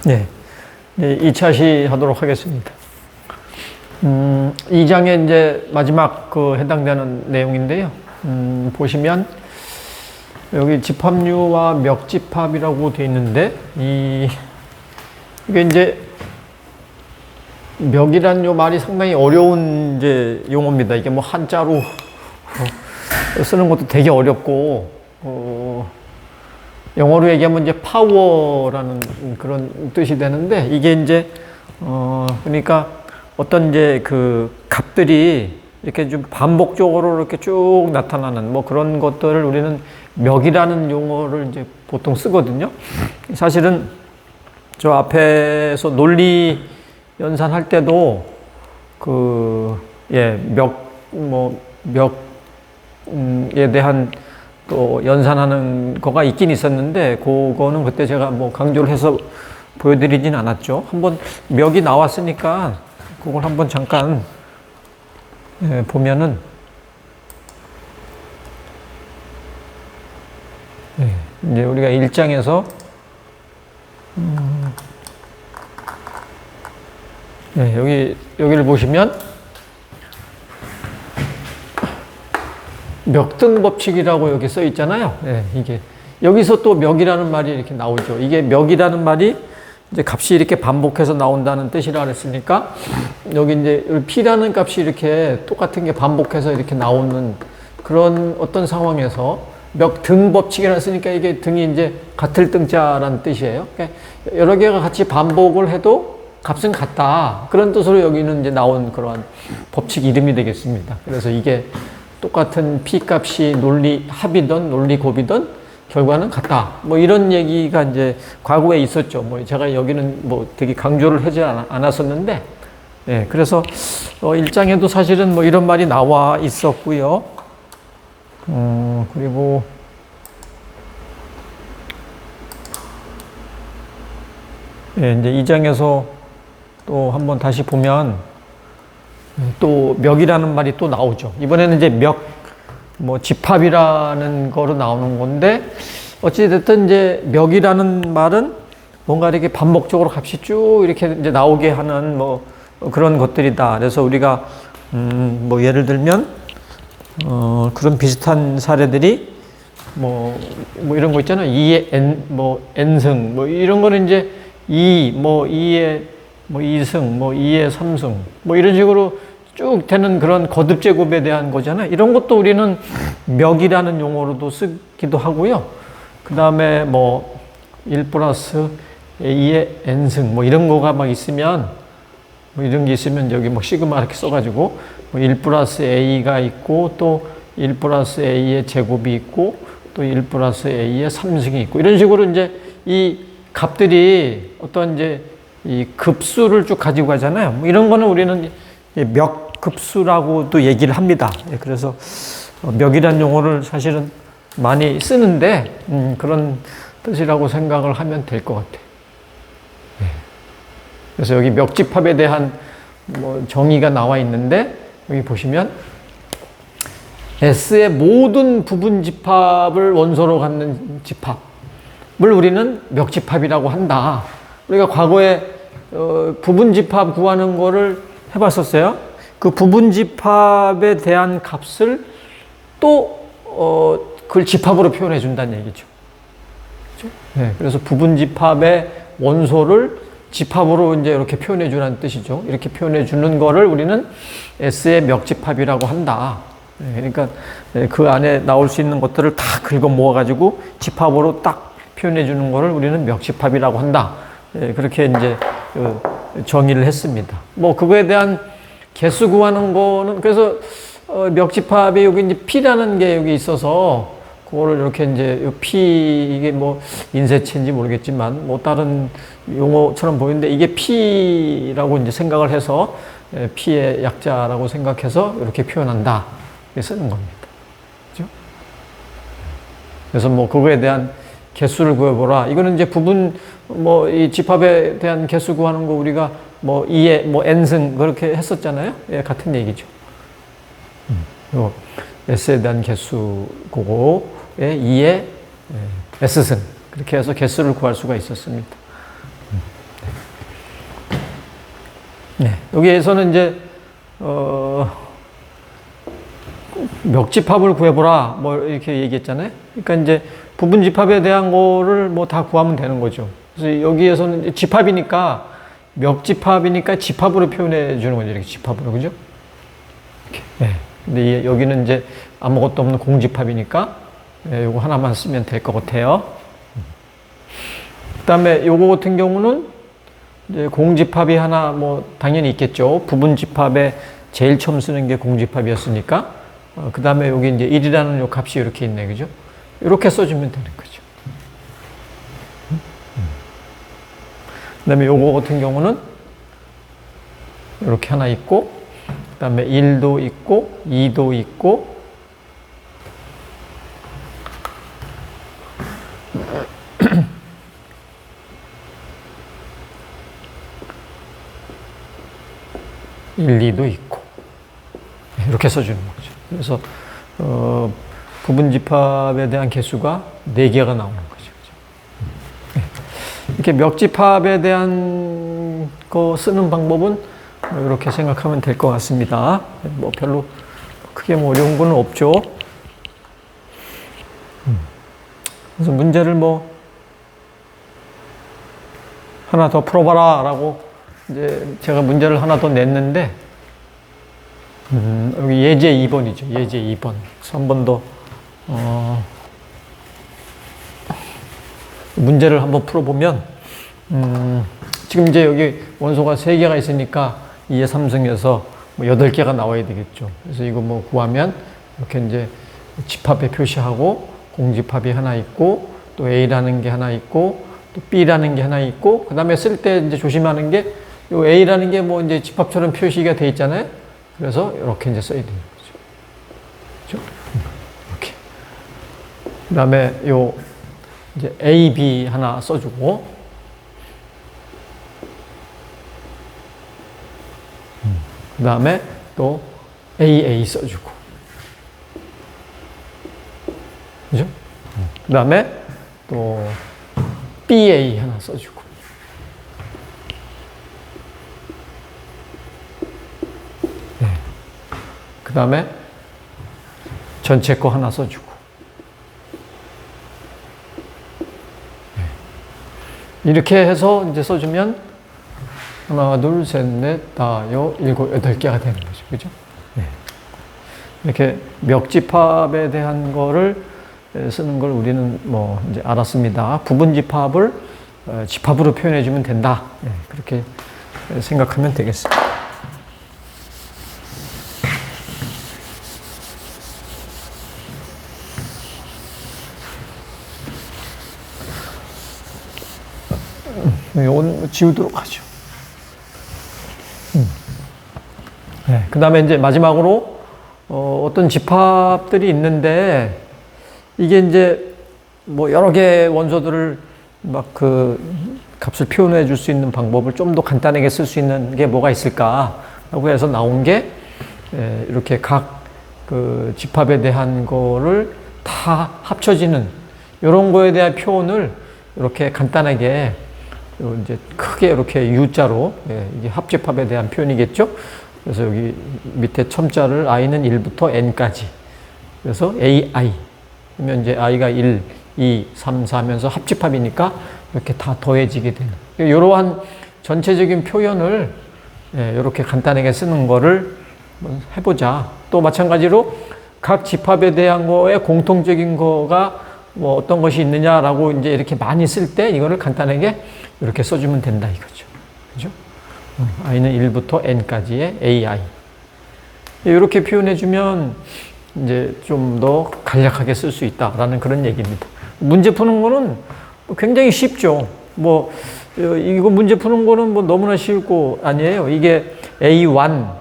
네. 네, 2차 시하도록 하겠습니다. 2장에 이제 마지막 해당되는 내용인데요. 보시면 여기 집합류와 멱집합이라고 되어 있는데 이게 이제 멱이란 요 말이 상당히 어려운 이제 용어입니다. 이게 뭐 한자로 쓰는 것도 되게 어렵고 영어로 얘기하면 이제 파워라는 그런 뜻이 되는데 이게 이제 그러니까 어떤 이제 값들이 이렇게 좀 반복적으로 이렇게 쭉 나타나는 뭐 그런 것들을 우리는 멱이라는 용어를 이제 보통 쓰거든요. 사실은 저 앞에서 논리 연산할 때도 멱에 대한 또 연산하는 거가 있긴 있었는데 그거는 그때 제가 뭐 강조를 해서 보여드리진 않았죠. 한번 멱이 나왔으니까 그걸 한번 잠깐 보면은 이제 우리가 1장에서 여기를 보시면 멱등 법칙이라고 여기 써 있잖아요. 이게 여기서 또 멱이라는 말이 이렇게 나오죠. 이게 멱이라는 말이 이제 값이 이렇게 반복해서 나온다는 뜻이라 그랬으니까 여기 이제 P라는 값이 이렇게 똑같은 게 반복해서 이렇게 나오는 그런 어떤 상황에서 멱등 법칙이라 쓰니까 이게 등이 이제 같을 등자라는 뜻이에요. 그러니까 여러 개가 같이 반복을 해도 값은 같다. 그런 뜻으로 여기는 이제 나온 그러한 법칙 이름이 되겠습니다. 그래서 이게 똑같은 P 값이 논리 합이든 논리 곱이든 결과는 같다. 뭐 이런 얘기가 이제 과거에 있었죠. 뭐 제가 여기는 뭐 되게 강조를 하지 않았었는데, 그래서 1장에도 사실은 뭐 이런 말이 나와 있었고요. 그리고 이제 2장에서 또 한번 다시 보면 또 멱이라는 말이 또 나오죠. 이번에는 이제 뭐 집합이라는 거로 나오는 건데 어찌됐든 이제 멱이라는 말은 뭔가 이렇게 반복적으로 값이 쭉 이렇게 이제 나오게 하는 뭐 그런 것들이다. 그래서 우리가 뭐 예를 들면 그런 비슷한 사례들이 뭐 이런 거 있잖아요. 2의 n승 뭐 이런 거는 이제 2의 2승, 2의 3승, 뭐 이런 식으로 쭉 되는 그런 거듭 제곱에 대한 거잖아요. 이런 것도 우리는 멱이라는 용어로도 쓰기도 하고요. 그 다음에 뭐 1 플러스 a의 n승, 뭐 이런 거가 막 있으면, 뭐 이런 게 있으면 여기 뭐 시그마 이렇게 써가지고, 뭐 1 플러스 a가 있고, 또 1 플러스 a의 제곱이 있고, 또 1 플러스 a의 3승이 있고, 이런 식으로 이제 이 값들이 어떤 이제 이 급수를 쭉 가지고 가잖아요. 뭐 이런 거는 우리는 멱급수라고도 얘기를 합니다. 그래서 멱이라는 용어를 사실은 많이 쓰는데 그런 뜻이라고 생각을 하면 될 것 같아요. 그래서 여기 멱집합에 대한 뭐 정의가 나와 있는데 여기 보시면 S의 모든 부분 집합을 원소로 갖는 집합을 우리는 멱집합이라고 한다. 우리가 과거에 부분 집합 구하는 거를 해봤었어요. 그 부분 집합에 대한 값을 또 그걸 집합으로 표현해 준다는 얘기죠. 그렇죠? 그래서 부분 집합의 원소를 집합으로 이제 이렇게 표현해 주라는 뜻이죠. 이렇게 표현해 주는 거를 우리는 S의 멱집합이라고 한다. 그러니까 그 안에 나올 수 있는 것들을 다 긁어 모아가지고 집합으로 딱 표현해 주는 거를 우리는 멱집합이라고 한다. 그렇게 이제 정의를 했습니다. 뭐 그거에 대한 개수 구하는 거는 그래서 멱집합에 여기 이제 P라는 게 여기 있어서 그거를 이렇게 이제 P 이게 뭐 인쇄체인지 모르겠지만 뭐 다른 용어처럼 보이는데 이게 P라고 이제 생각을 해서 P의 약자라고 생각해서 이렇게 표현한다. 이렇게 쓰는 겁니다. 그렇죠? 그래서 뭐 그거에 대한 개수를 구해보라. 이거는 이제 부분, 뭐, 이 집합에 대한 개수 구하는 거 우리가 뭐, 2의 뭐, n승, 그렇게 했었잖아요. 같은 얘기죠. S에 대한 개수, 그거에 2의 S승. 그렇게 해서 개수를 구할 수가 있었습니다. 여기에서는 이제 멱집합을 구해보라 뭐 이렇게 얘기했잖아요. 그러니까 이제 부분집합에 대한 거를 뭐 다 구하면 되는 거죠. 그래서 여기에서는 집합이니까 멱집합이니까 집합으로 표현해 주는 거죠. 이렇게 집합으로, 그죠? 이렇게. 네. 근데 여기는 이제 아무것도 없는 공집합이니까 요거 하나만 쓰면 될 것 같아요. 그 다음에 요거 같은 경우는 이제 공집합이 하나 뭐 당연히 있겠죠. 부분집합에 제일 처음 쓰는 게 공집합이었으니까. 그 다음에 여기 이제 1이라는 요 값이 이렇게 있네, 그죠? 이렇게 써주면 되는 거죠. 그 다음에 요거 같은 경우는 이렇게 하나 있고, 그 다음에 1도 있고, 2도 있고, 일, 2도 있고 이렇게 써주는 거죠. 그래서 부분집합에 대한 개수가 4개가 나오는 거죠. 이렇게 멱집합에 대한 거 쓰는 방법은 이렇게 생각하면 될 것 같습니다. 뭐 별로 크게 뭐 어려운 건 없죠. 그래서 문제를 뭐 하나 더 풀어봐라 라고 이제 제가 문제를 하나 더 냈는데 여기 예제 2번이죠. 예제 2번. 그래서 한 번 더 문제를 한번 풀어보면 지금 이제 여기 원소가 3개가 있으니까 2의 3승에서 뭐 8개가 나와야 되겠죠. 그래서 이거 뭐 구하면 이렇게 이제 집합에 표시하고 공집합이 하나 있고 또 A라는 게 하나 있고 또 B라는 게 하나 있고 그 다음에 쓸 때 이제 조심하는 게 요 A라는 게 뭐 이제 집합처럼 표시가 돼 있잖아요. 그래서 이렇게 이제 써야 되는 거죠. 그렇죠? 이렇게. 그 다음에 요 이제 A, B 하나 써주고 그 다음에 또 AA 써주고 그죠? 그 다음에 또 BA 하나 써주고 네. 그 다음에 전체 거 하나 써주고 네. 이렇게 해서 이제 써주면 하나, 둘, 셋, 넷, 다, 여, 일곱, 8개가 되는 거죠. 그죠? 네. 이렇게 멱집합에 대한 거를 쓰는 걸 우리는 뭐 이제 알았습니다. 부분집합을 집합으로 표현해주면 된다. 네. 그렇게 생각하면 되겠습니다. 이건 지우도록 하죠. 네, 그 다음에 이제 마지막으로 어떤 집합들이 있는데 이게 이제 뭐 여러 개의 원소들을 막 그 값을 표현해 줄 수 있는 방법을 좀 더 간단하게 쓸 수 있는 게 뭐가 있을까라고 해서 나온 게 이렇게 각 그 집합에 대한 거를 다 합쳐지는 이런 거에 대한 표현을 이렇게 간단하게 이제 크게 이렇게 U자로 이게 합집합에 대한 표현이겠죠. 그래서 여기 밑에 첨자를 i는 1부터 n까지. 그래서 AI. 그러면 이제 i가 1, 2, 3, 4 하면서 합집합이니까 이렇게 다 더해지게 되는. 이러한 전체적인 표현을 이렇게 간단하게 쓰는 거를 해보자. 또 마찬가지로 각 집합에 대한 거에 공통적인 거가 뭐 어떤 것이 있느냐라고 이제 이렇게 많이 쓸 때 이거를 간단하게 이렇게 써주면 된다 이거죠. 그죠? i는 1부터 n까지의 AI. 이렇게 표현해주면 이제 좀 더 간략하게 쓸 수 있다라는 그런 얘기입니다. 문제 푸는 거는 굉장히 쉽죠. 뭐, 이거 문제 푸는 거는 뭐 너무나 쉬울 거 아니에요. 이게 A1,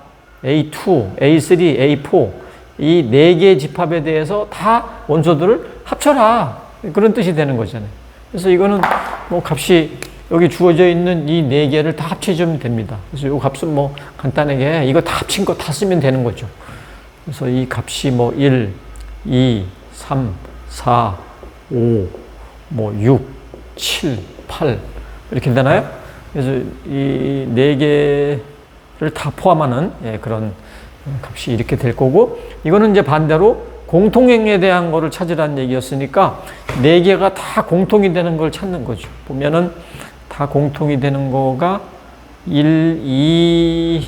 A2, A3, A4. 이 4개의 집합에 대해서 다 원소들을 합쳐라. 그런 뜻이 되는 거잖아요. 그래서 이거는 뭐 값이 여기 주어져 있는 이 4개를 다 합쳐주면 됩니다. 그래서 이 값은 뭐 간단하게 이거 다 합친 거 다 쓰면 되는 거죠. 그래서 이 값이 뭐 1, 2, 3, 4, 5, 뭐 6, 7, 8 이렇게 되나요? 그래서 이 4개 다 포함하는 그런 값이 이렇게 될 거고, 이거는 이제 반대로 공통행에 대한 거를 찾으라는 얘기였으니까 네 개가 다 공통이 되는 걸 찾는 거죠. 보면은 다 공통이 되는 거가 1, 2,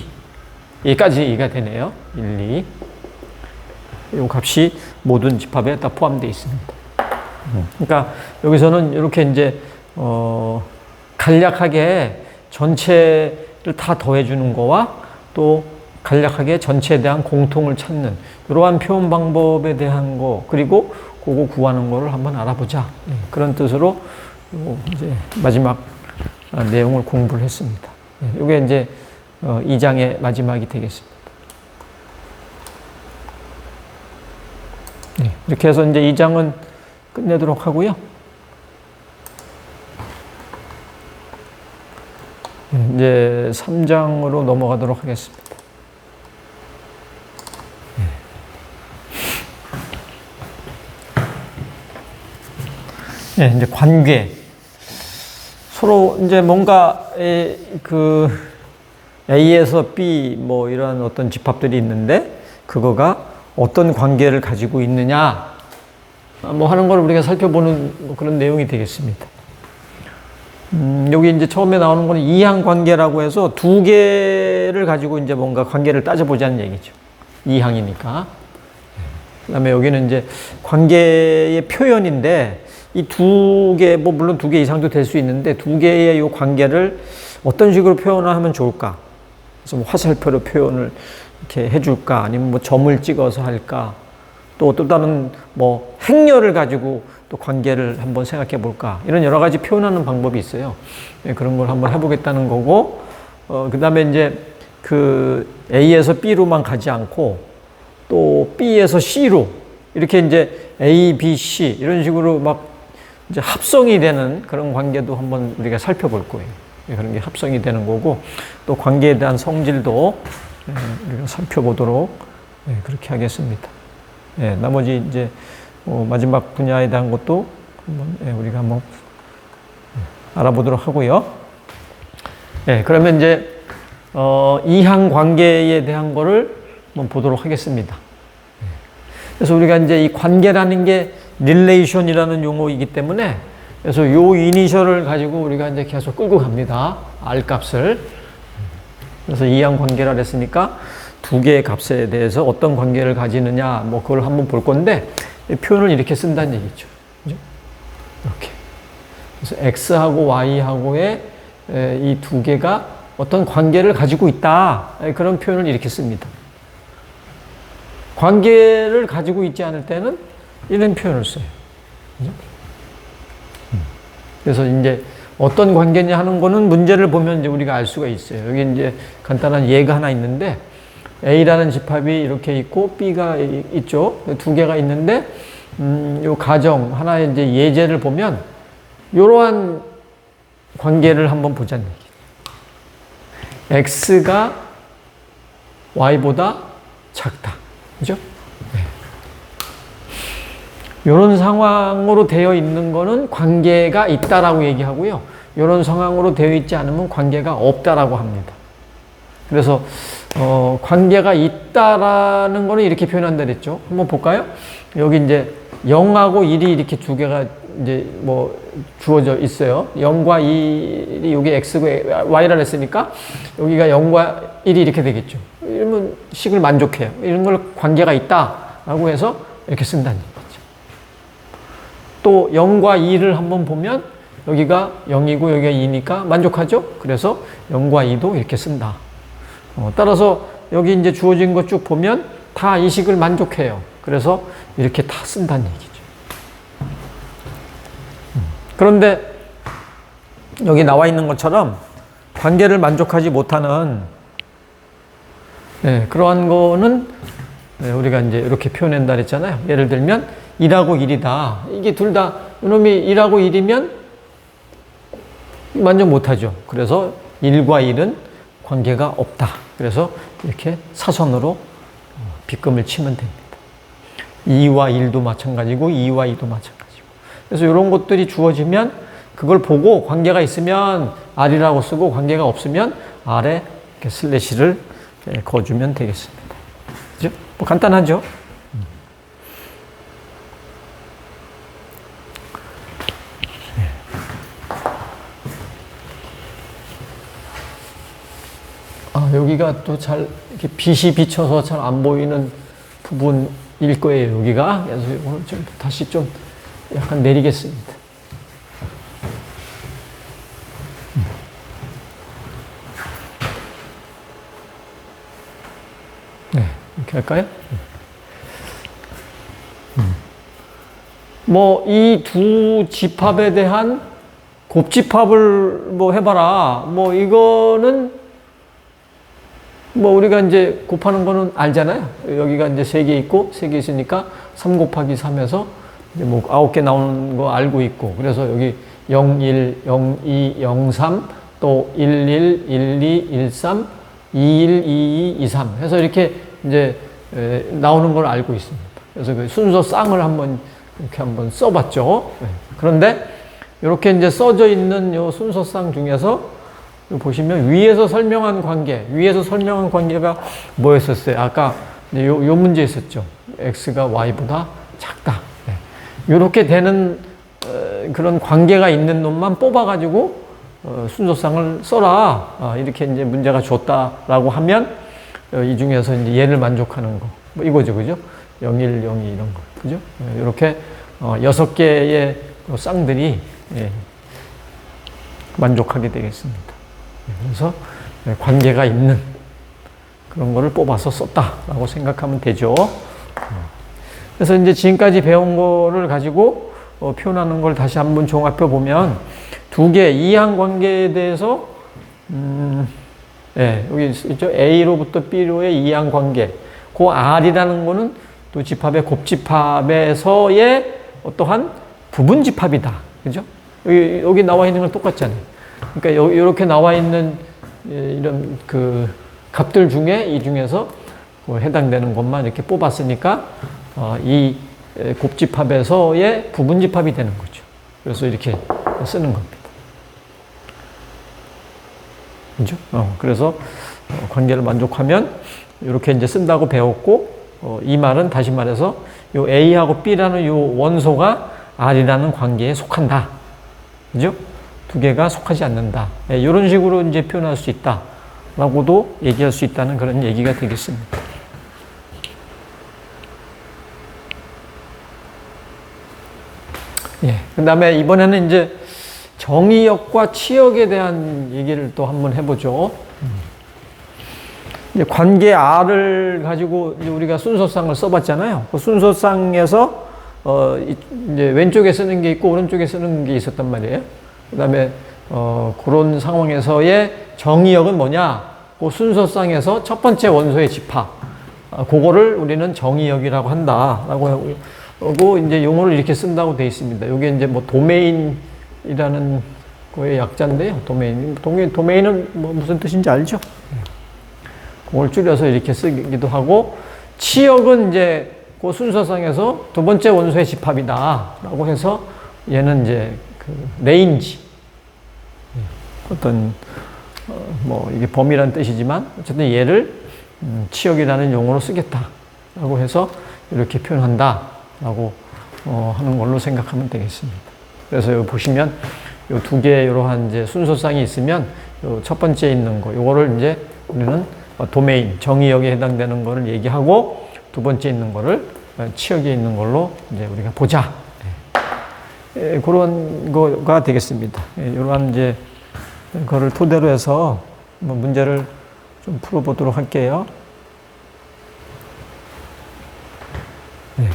여기까지가 되네요. 1, 2. 이 값이 모든 집합에 다 포함되어 있습니다. 그러니까 여기서는 이렇게 이제 간략하게 전체를 다 더해주는 거와 또 간략하게 전체에 대한 공통을 찾는 이러한 표현 방법에 대한 거, 그리고 그거 구하는 거를 한번 알아보자. 그런 뜻으로 이제 마지막 내용을 공부를 했습니다. 이게 이제 2장의 마지막이 되겠습니다. 이렇게 해서 이제 2장은 끝내도록 하고요. 이제 3장으로 넘어가도록 하겠습니다. 이제 관계. 서로 이제 뭔가 그 A에서 B 뭐 이런 어떤 집합들이 있는데 그거가 어떤 관계를 가지고 있느냐 뭐 하는 걸 우리가 살펴보는 뭐 그런 내용이 되겠습니다. 여기 이제 처음에 나오는 거는 이항 관계라고 해서 두 개를 가지고 이제 뭔가 관계를 따져보자는 얘기죠. 이항이니까. 그 다음에 여기는 이제 관계의 표현인데 이 두 개, 뭐 물론 두 개 이상도 될 수 있는데 두 개의 이 관계를 어떤 식으로 표현을 하면 좋을까? 그래서 뭐 화살표로 표현을 이렇게 해줄까? 아니면 뭐 점을 찍어서 할까? 또 다른 뭐 행렬을 가지고 또 관계를 한번 생각해 볼까? 이런 여러 가지 표현하는 방법이 있어요. 그런 걸 한번 해보겠다는 거고, 그 다음에 이제 그 A에서 B로만 가지 않고 또 B에서 C로 이렇게 이제 A, B, C 이런 식으로 막 이제 합성이 되는 그런 관계도 한번 우리가 살펴볼 거예요. 그런 게 합성이 되는 거고, 또 관계에 대한 성질도 우리가 살펴보도록 그렇게 하겠습니다. 나머지 이제 마지막 분야에 대한 것도 한번 우리가 한번 알아보도록 하고요. 그러면 이제 이항 관계에 대한 거를 한번 보도록 하겠습니다. 그래서 우리가 이제 이 관계라는 게 릴레이션이라는 용어이기 때문에 그래서 요 이니셜을 가지고 우리가 이제 계속 끌고 갑니다. R 값을. 그래서 이항 관계라 그랬으니까 두 개의 값에 대해서 어떤 관계를 가지느냐 뭐 그걸 한번 볼 건데 표현을 이렇게 쓴다는 얘기죠. 그죠? 이렇게. 그래서 X하고 Y하고의 이 두 개가 어떤 관계를 가지고 있다. 그런 표현을 이렇게 씁니다. 관계를 가지고 있지 않을 때는 이런 표현을 써요. 그죠? 그래서 이제 어떤 관계냐 하는 거는 문제를 보면 이제 우리가 알 수가 있어요. 여기 이제 간단한 예가 하나 있는데 A라는 집합이 이렇게 있고 B가 있죠. 두 개가 있는데 요 가정 하나의 이제 예제를 보면 이러한 관계를 한번 보자는 얘기예요. X가 Y보다 작다. 그죠? 이런 상황으로 되어 있는 거는 관계가 있다라고 얘기하고요. 이런 상황으로 되어 있지 않으면 관계가 없다라고 합니다. 그래서 관계가 있다라는 거는 이렇게 표현한다 그랬죠. 한번 볼까요? 여기 이제 0하고 1이 이렇게 두 개가 이제 뭐 주어져 있어요. 0과 1이 여기 X고 Y라 했으니까 여기가 0과 1이 이렇게 되겠죠. 이러면 식을 만족해요. 이런 걸 관계가 있다라고 해서 이렇게 쓴다는 얘기죠. 또 0과 2를 한번 보면 여기가 0이고 여기가 2니까 만족하죠? 그래서 0과 2도 이렇게 쓴다. 따라서 여기 이제 주어진 거 쭉 보면 다 이 식을 만족해요. 그래서 이렇게 다 쓴다는 얘기죠. 그런데 여기 나와 있는 것처럼 관계를 만족하지 못하는 그러한 거는 우리가 이제 이렇게 표현한다 그랬잖아요. 예를 들면 1하고 1이다. 이게 둘 다 이놈이 1하고 1이면 만족 못하죠. 그래서 1과 1은 관계가 없다. 그래서 이렇게 사선으로 빗금을 치면 됩니다. 2와 1도 마찬가지고 2와 2도 마찬가지고. 그래서 이런 것들이 주어지면 그걸 보고 관계가 있으면 R이라고 쓰고 관계가 없으면 R에 이렇게 슬래시를 거주면 되겠습니다. 그죠? 뭐 간단하죠? 여기가 또 잘 이렇게 빛이 비쳐서 잘 안 보이는 부분일 거예요. 여기가. 그래서 오늘 좀 다시 좀 약간 내리겠습니다. 네, 이렇게 할까요? 뭐 이 두 집합에 대한 곱집합을 뭐 해봐라. 뭐 이거는 뭐 우리가 이제 곱하는 거는 알잖아요. 여기가 이제 3개 있고 3개 있으니까 3 곱하기 3에서 이제 뭐 9개 나오는 거 알고 있고, 그래서 여기 0, 1, 0, 2, 0, 3, 또 1, 1, 1, 2, 1, 3, 2, 1, 2, 2, 2, 3 해서 이렇게 이제 나오는 걸 알고 있습니다. 그래서 그 순서 쌍을 이렇게 한번 써봤죠. 그런데 이렇게 이제 써져 있는 요 순서 쌍 중에서 보시면 위에서 설명한 관계가 뭐였었어요? 아까 요 문제 있었죠. x가 y보다 작다. 이렇게 되는 그런 관계가 있는 놈만 뽑아가지고 순서상을 써라. 이렇게 이제 문제가 줬다라고 하면 이 중에서 이제 얘를 만족하는 거, 뭐 이거죠, 그죠? 0, 1, 0, 2 이런 거, 그죠? 이렇게 6개의 쌍들이 만족하게 되겠습니다. 그래서 관계가 있는 그런 거를 뽑아서 썼다라고 생각하면 되죠. 그래서 이제 지금까지 배운 거를 가지고 표현하는 걸 다시 한번 종합해 보면 두 개 이항 관계에 대해서 여기 있죠. A로부터 B로의 이항 관계. 그 R이라는 거는 두 집합의 곱집합에서의 어떠한 부분 집합이다. 그죠? 여기 나와 있는 건 똑같잖아요. 그러니까 이렇게 나와 있는 이런 그 값들 중에 이 중에서 해당되는 것만 이렇게 뽑았으니까 이 곱집합에서의 부분집합이 되는 거죠. 그래서 이렇게 쓰는 겁니다. 그죠? 그래서 관계를 만족하면 이렇게 이제 쓴다고 배웠고, 이 말은 다시 말해서 요 A하고 B라는 요 원소가 R이라는 관계에 속한다. 그죠? 두 개가 속하지 않는다. 이런 식으로 이제 표현할 수 있다라고도 얘기할 수 있다는 그런 얘기가 되겠습니다. 그 다음에 이번에는 이제 정의역과 치역에 대한 얘기를 또 한번 해보죠. 이제 관계 R을 가지고 이제 우리가 순서쌍을 써봤잖아요. 그 순서쌍에서 이제 왼쪽에 쓰는 게 있고 오른쪽에 쓰는 게 있었단 말이에요. 그 다음에 그런 상황에서의 정의역은 뭐냐? 그 순서쌍에서 첫 번째 원소의 집합, 그거를 우리는 정의역이라고 한다라고 하고, 이제 용어를 이렇게 쓴다고 되어 있습니다. 이게 이제 뭐 도메인이라는 거의 약자인데요. 도메인은 뭐 무슨 뜻인지 알죠? 그걸 줄여서 이렇게 쓰기도 하고, 치역은 이제 그 순서상에서 두 번째 원소의 집합이다라고 해서 얘는 이제 그 레인지, 어떤 뭐 이게 범위라는 뜻이지만 어쨌든 얘를 치역이라는 용어로 쓰겠다라고 해서 이렇게 표현한다라고 하는 걸로 생각하면 되겠습니다. 그래서 여기 보시면 요 두 개의 이러한 이제 순서상이 있으면 요 첫 번째 있는 거, 요거를 이제 우리는 도메인, 정의역에 해당되는 거를 얘기하고, 두 번째 있는 거를 치역에 있는 걸로 이제 우리가 보자. 그런 거가 되겠습니다. 이러한 이제 그거를 토대로 해서 뭐 문제를 좀 풀어보도록 할게요. 네.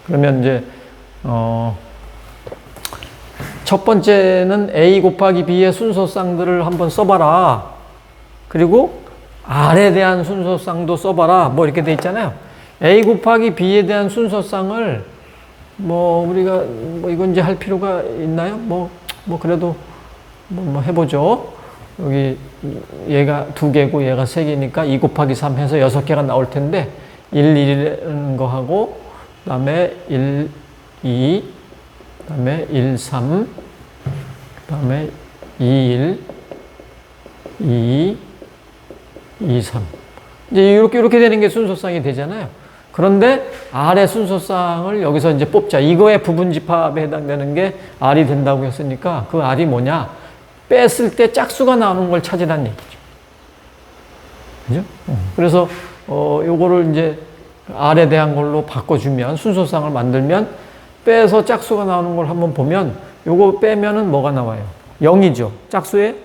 그러면 이제 첫 번째는 A 곱하기 B의 순서쌍들을 한번 써봐라. 그리고 R에 대한 순서쌍도 써봐라. 뭐 이렇게 돼 있잖아요. A 곱하기 B에 대한 순서쌍을 뭐 우리가 뭐 이건 이제 할 필요가 있나요? 뭐 그래도 뭐 해보죠. 여기 얘가 2개고 얘가 3개니까 2 곱하기 3 해서 6개가 나올 텐데 1, 1이라는 거 하고 그 다음에 1, 2, 그 다음에 1, 3, 그 다음에 2, 1, 2, 2, 3. 이제 이렇게 되는 게 순서쌍이 되잖아요. 그런데 R의 순서쌍을 여기서 이제 뽑자. 이거의 부분 집합에 해당되는 게 R이 된다고 했으니까 그 R이 뭐냐? 뺐을 때 짝수가 나오는 걸 찾으라는 얘기죠. 그죠? 그래서, 요거를 이제 R에 대한 걸로 바꿔주면, 순서쌍을 만들면, 빼서 짝수가 나오는 걸 한번 보면, 요거 빼면은 뭐가 나와요? 0이죠. 짝수의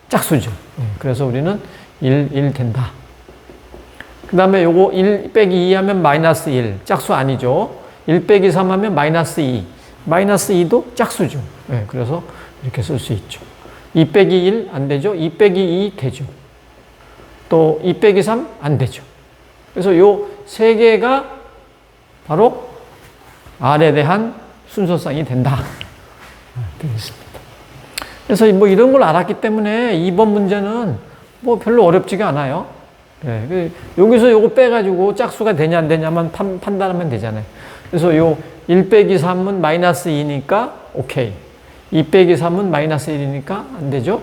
짝수죠. 그래서 우리는 1 된다. 그 다음에 요거 1 빼기 2 하면 마이너스 1. 짝수 아니죠. 1 빼기 3 하면 마이너스 2. 마이너스 2도 짝수죠. 그래서 이렇게 쓸 수 있죠. 2 빼기 1 안 되죠. 2 빼기 2 되죠. 또 2 빼기 3 안 되죠. 그래서 요 세 개가 바로 R에 대한 순서쌍이 된다. 되겠습니다. 그래서 뭐 이런 걸 알았기 때문에 2번 문제는 뭐 별로 어렵지가 않아요. 여기서 요거 빼가지고 짝수가 되냐 안 되냐만 판단하면 되잖아요. 그래서 요 1 빼기 3은 마이너스 2니까 오케이. 2 빼기 3은 마이너스 1이니까 안 되죠.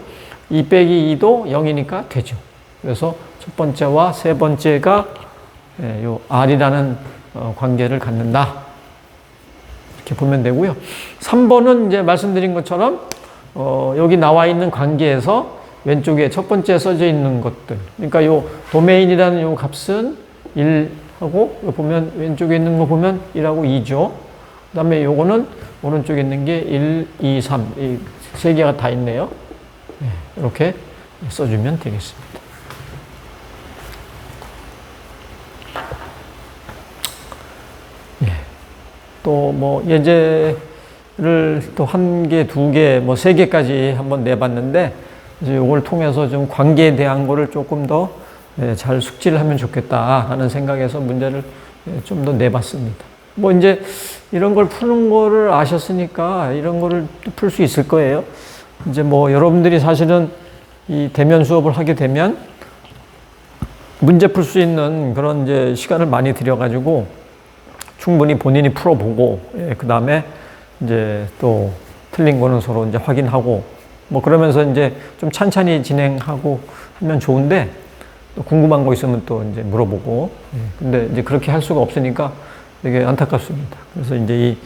2 빼기 2도 0이니까 되죠. 그래서 첫 번째와 세 번째가 요 R이라는 관계를 갖는다. 이렇게 보면 되고요. 3번은 이제 말씀드린 것처럼 여기 나와 있는 관계에서 왼쪽에 첫 번째 써져 있는 것들. 그러니까 요 도메인이라는 요 값은 1하고 보면 왼쪽에 있는 거 보면 1하고 2죠. 그 다음에 요거는 오른쪽에 있는 게 1, 2, 3. 이 세 개가 다 있네요. 이렇게 써주면 되겠습니다. 또 뭐 예제를 또 1개, 2개, 뭐 3개까지 한번 내봤는데 이제 이걸 통해서 좀 관계에 대한 거를 조금 더 잘 숙지를 하면 좋겠다라는 생각에서 문제를 좀 더 내봤습니다. 뭐 이제 이런 걸 푸는 거를 아셨으니까 이런 거를 풀 수 있을 거예요. 이제 뭐 여러분들이 사실은 이 대면 수업을 하게 되면 문제 풀 수 있는 그런 이제 시간을 많이 들여가지고 충분히 본인이 풀어보고, 그 다음에 이제 또 틀린 거는 서로 이제 확인하고, 뭐 그러면서 이제 좀 찬찬히 진행하고 하면 좋은데, 또 궁금한 거 있으면 또 이제 물어보고, 근데 이제 그렇게 할 수가 없으니까 되게 안타깝습니다. 그래서 이제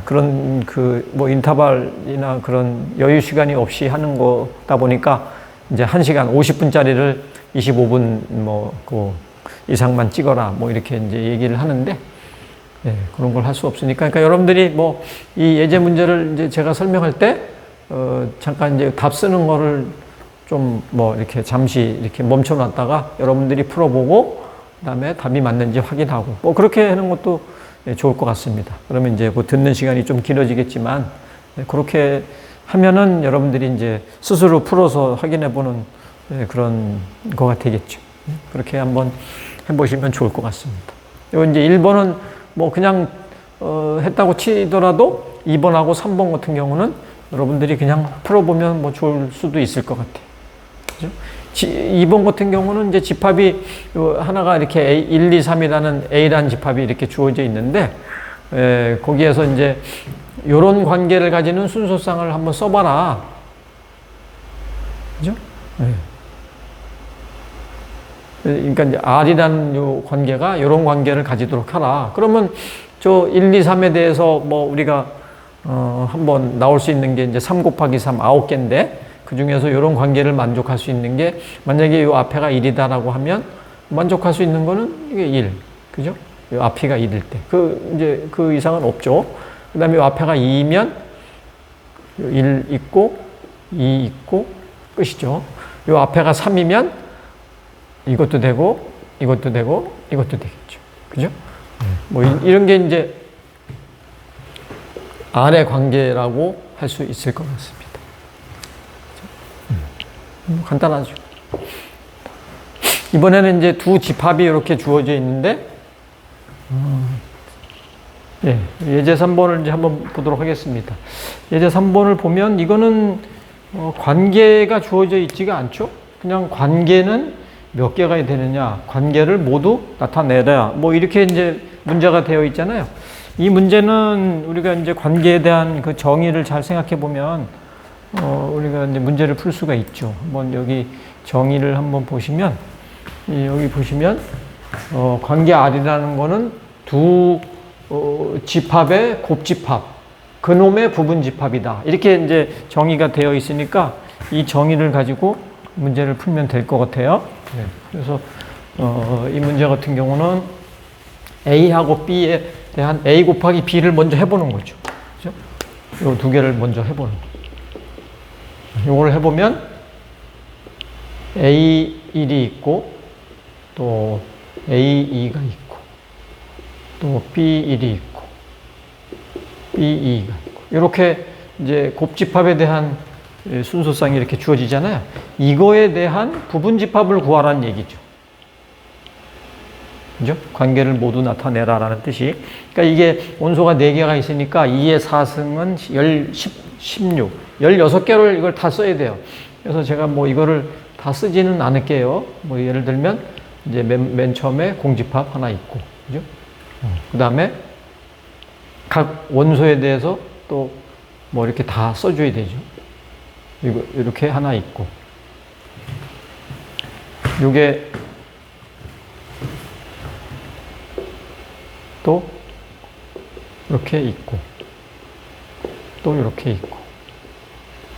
그런 뭐 인터벌이나 그런 여유 시간이 없이 하는 거다 보니까 이제 1시간 50분짜리를 25분 그 이상만 찍어라, 뭐 이렇게 이제 얘기를 하는데, 그런 걸 할 수 없으니까. 그러니까 여러분들이 뭐 이 예제 문제를 이제 제가 설명할 때, 잠깐 이제 답 쓰는 거를 좀 뭐 이렇게 잠시 이렇게 멈춰 놨다가 여러분들이 풀어보고, 그 다음에 답이 맞는지 확인하고, 뭐 그렇게 하는 것도 좋을 것 같습니다. 그러면 이제 그 듣는 시간이 좀 길어지겠지만, 그렇게 하면은 여러분들이 이제 스스로 풀어서 확인해 보는 그런 거가 되겠죠. 그렇게 한번 해보시면 좋을 것 같습니다. 요 이제 1번은 뭐 그냥 했다고 치더라도 2번하고 3번 같은 경우는 여러분들이 그냥 풀어보면 뭐 좋을 수도 있을 것 같아요. 그죠? 2번 같은 경우는 이제 집합이 하나가 이렇게 1, 2, 3이라는 A라는 집합이 이렇게 주어져 있는데, 거기에서 이제 요런 관계를 가지는 순서쌍을 한번 써봐라. 그죠? 그러니까 이제 R이라는 요 관계가 요런 관계를 가지도록 하라. 그러면 저 1, 2, 3에 대해서 뭐 우리가 한번 나올 수 있는 게 이제 3 곱하기 3 9개인데, 그 중에서 요런 관계를 만족할 수 있는 게, 만약에 요 앞에가 1이다라고 하면 만족할 수 있는 거는 이게 1. 그죠? 요 앞이가 1일 때. 이제 그 이상은 없죠. 그 다음에 요 앞에가 2이면 1 있고 2 있고 끝이죠. 요 앞에가 3이면 이것도 되고, 이것도 되고, 이것도 되겠죠. 그죠? 뭐, 이런 게 이제 R의 관계라고 할 수 있을 것 같습니다. 간단하죠. 이번에는 이제 두 집합이 이렇게 주어져 있는데, 예제 3번을 이제 한번 보도록 하겠습니다. 예제 3번을 보면 이거는 관계가 주어져 있지가 않죠. 그냥 관계는 몇 개가 되느냐, 관계를 모두 나타내라. 뭐 이렇게 이제 문제가 되어 있잖아요. 이 문제는 우리가 이제 관계에 대한 그 정의를 잘 생각해 보면 우리가 이제 문제를 풀 수가 있죠. 한번 여기 정의를 한번 보시면 여기 보시면 관계 R이라는 거는 두 집합의 곱집합, 그놈의 부분 집합이다. 이렇게 이제 정의가 되어 있으니까 이 정의를 가지고 문제를 풀면 될 것 같아요. 네. 그래서 이 문제 같은 경우는 A하고 B에 대한 A 곱하기 B를 먼저 해보는 거죠. 그죠? 이 두 개를 먼저 해보는 거죠. 이걸 해보면 A1이 있고 또 A2가 있고 또 B1이 있고 B2가 있고 이렇게 이제 곱집합에 대한 순서상이 이렇게 주어지잖아요. 이거에 대한 부분집합을 구하라는 얘기죠. 그죠? 관계를 모두 나타내라라는 뜻이. 그러니까 이게 원소가 4개가 있으니까 2의 4승은 16, 16개를 이걸 다 써야 돼요. 그래서 제가 뭐 이거를 다 쓰지는 않을게요. 뭐 예를 들면 이제 맨 처음에 공집합 하나 있고, 그죠? 그 다음에 각 원소에 대해서 또 뭐 이렇게 다 써줘야 되죠. 이거 이렇게 하나 있고, 요게 또 이렇게 있고, 또 이렇게 있고,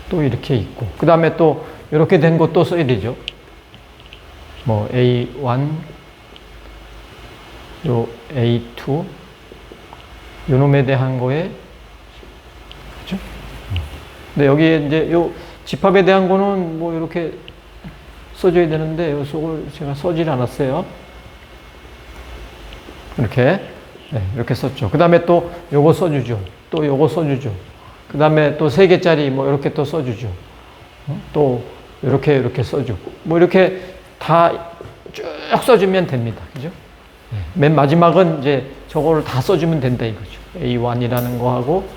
또 이렇게 있고, 그 다음에 또 이렇게 된 것도 써야 되죠. 뭐 A1, 요 A2, 요 놈에 대한 거에, 그죠? 근데 여기에 이제 요 집합에 대한 거는 뭐 이렇게 써줘야 되는데 요 속을 제가 써질 않았어요. 이렇게. 네, 이렇게 썼죠. 그 다음에 또 요거 써주죠. 또 요거 써주죠. 그 다음에 또 3개짜리 뭐 이렇게 또 써주죠. 또 이렇게 써주고. 뭐 이렇게 다 쭉 써주면 됩니다. 그죠? 네. 맨 마지막은 이제 저거를 다 써주면 된다 이거죠. A1이라는 거하고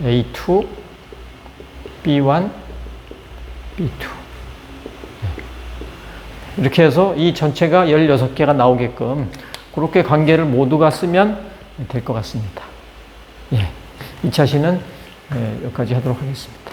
A2, B1, B2. 네. 이렇게 해서 이 전체가 16개가 나오게끔 그렇게 관계를 모두가 쓰면 될 것 같습니다. 예. 2차 시는 여기까지 하도록 하겠습니다.